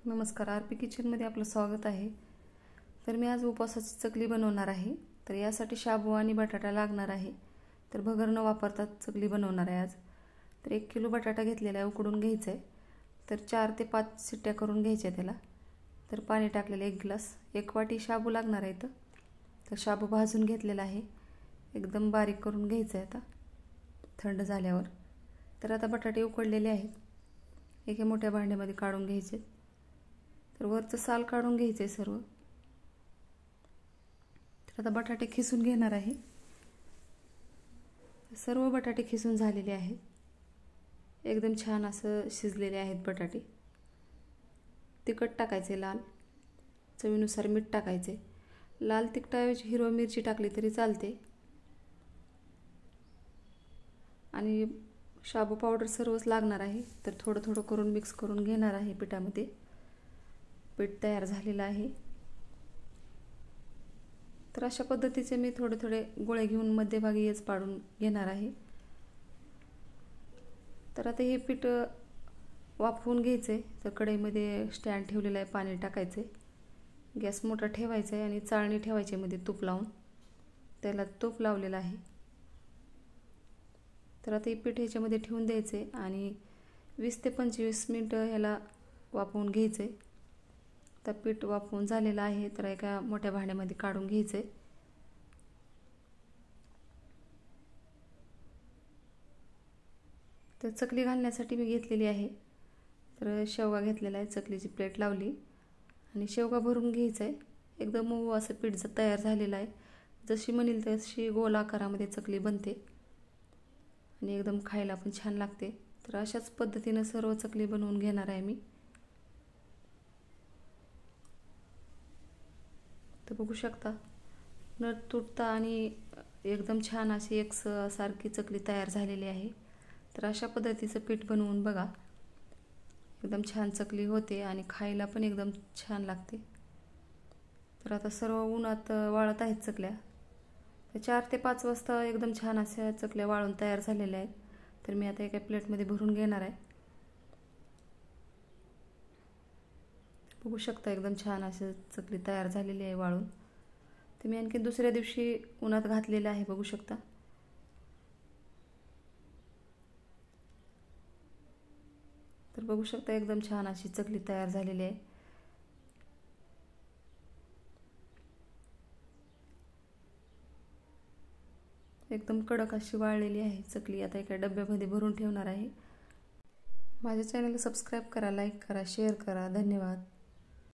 नमस्कार, आरपी किचनमध्ये आपलं स्वागत आहे। तर मी आज उपवासाची चकली बनवणार आहे। तर यासाठी शाबू आणि बटाटा लागणार आहे। तर भगर न वापरता चकली बनवणार आहे आज। तर 1 किलो बटाटा घेतलेला आहे, उकडून घ्यायचा आहे। तर 4 ते 5 शिट्ट्या करून घ्यायच्या त्याला। तर पाणी टाकलेलं 1 ग्लास, 1 वाटी शाबू लागणार आहे। तर शाबू भाजून घेतलेला आहे, एकदम बारीक करून घ्यायचं आहे आता थंड झाल्यावर। तर आता बटाटे उकडलेले आहेत, एका मोठ्या भांड्यामध्ये काढून घ्यायचे। तर वरचं साल काढून घ्यायचे सर्व। तर आता बटाटे खिसून घेणार आहे। सर्व बटाटे खिसून झालेले आहेत, एकदम छान असं शिजलेले आहेत बटाटे। तिखट टाकायचे लाल, चवीनुसार मीठ टाकायचे। लाल तिखटाऐवजी हिरवी मिरची टाकली तरी चालते। आणि शाबू पावडर सर्वच लागणार आहे। तर थोडं थोडं करून मिक्स करून घेणार आहे पिठामध्ये। पीठ तयार झालेलं आहे। तर अशा पद्धतीचे मी थोडे थोडे गोळे घेऊन मध्यभागी हेच पाडून घेणार आहे। तर आता हे पीठ वाफवून घ्यायचे। तर कढईमध्ये स्टँड ठेवलेला आहे, पाणी टाकायचे, गॅस मोठा ठेवायचा आहे आणि चाळणी ठेवायची मध्ये तूप लावून। त्याला तूप लावलेलं आहे। तर आता हे पीठ ह्याच्यामध्ये ठेवून द्यायचे आणि 20 ते 25 मिनिटं ह्याला वाफवून घ्यायचे। तर पीठ वाफवून झालेलं आहे। तर एका मोठ्या भांड्यामध्ये काढून घ्यायचे। तर चकली घालण्यासाठी मी घेतलेली आहे। तर शेवगा घेतलेला आहे, चकलीची प्लेट लावली आणि शेवगा भरून घ्यायचा आहे। एकदम मऊ असं पीठ तयार झालेलं आहे। जशी म्हणेल तशी गोल आकारामध्ये चकली बनते आणि एकदम खायला पण छान लागते। तर अशाच पद्धतीने सर्व चकली बनवून घेणार आहे मी। तर बघू शकता, न तुटता आणि एकदम छान अशी एकसारखी चकली तयार झालेली आहे। तर अशा पद्धतीचं पीठ बनवून बघा, एकदम छान चकली होते आणि खायला पण एकदम छान लागते। तर आता सर्व उन्हात वाळत आहेत चकल्या। तर 4 ते 5 वाजता एकदम छान अशा चकल्या वाळून तयार झालेल्या आहेत। तर मी आता एका प्लेटमध्ये भरून घेणार आहे। बघू शकता, एकदम छान अशी चकली तयार झालेली आहे वाळून। तर मी आणखी दुसऱ्या दिवशी उन्हात घातलेलं आहे, बघू शकता। तर बघू शकता, एकदम छान अशी चकली तयार झालेली आहे। एकदम कडक अशी वाळलेली आहे चकली। आता एका डब्यामध्ये भरून ठेवणार आहे। माझ्या चॅनलला सबस्क्राईब करा, लाईक करा, शेअर करा। धन्यवाद।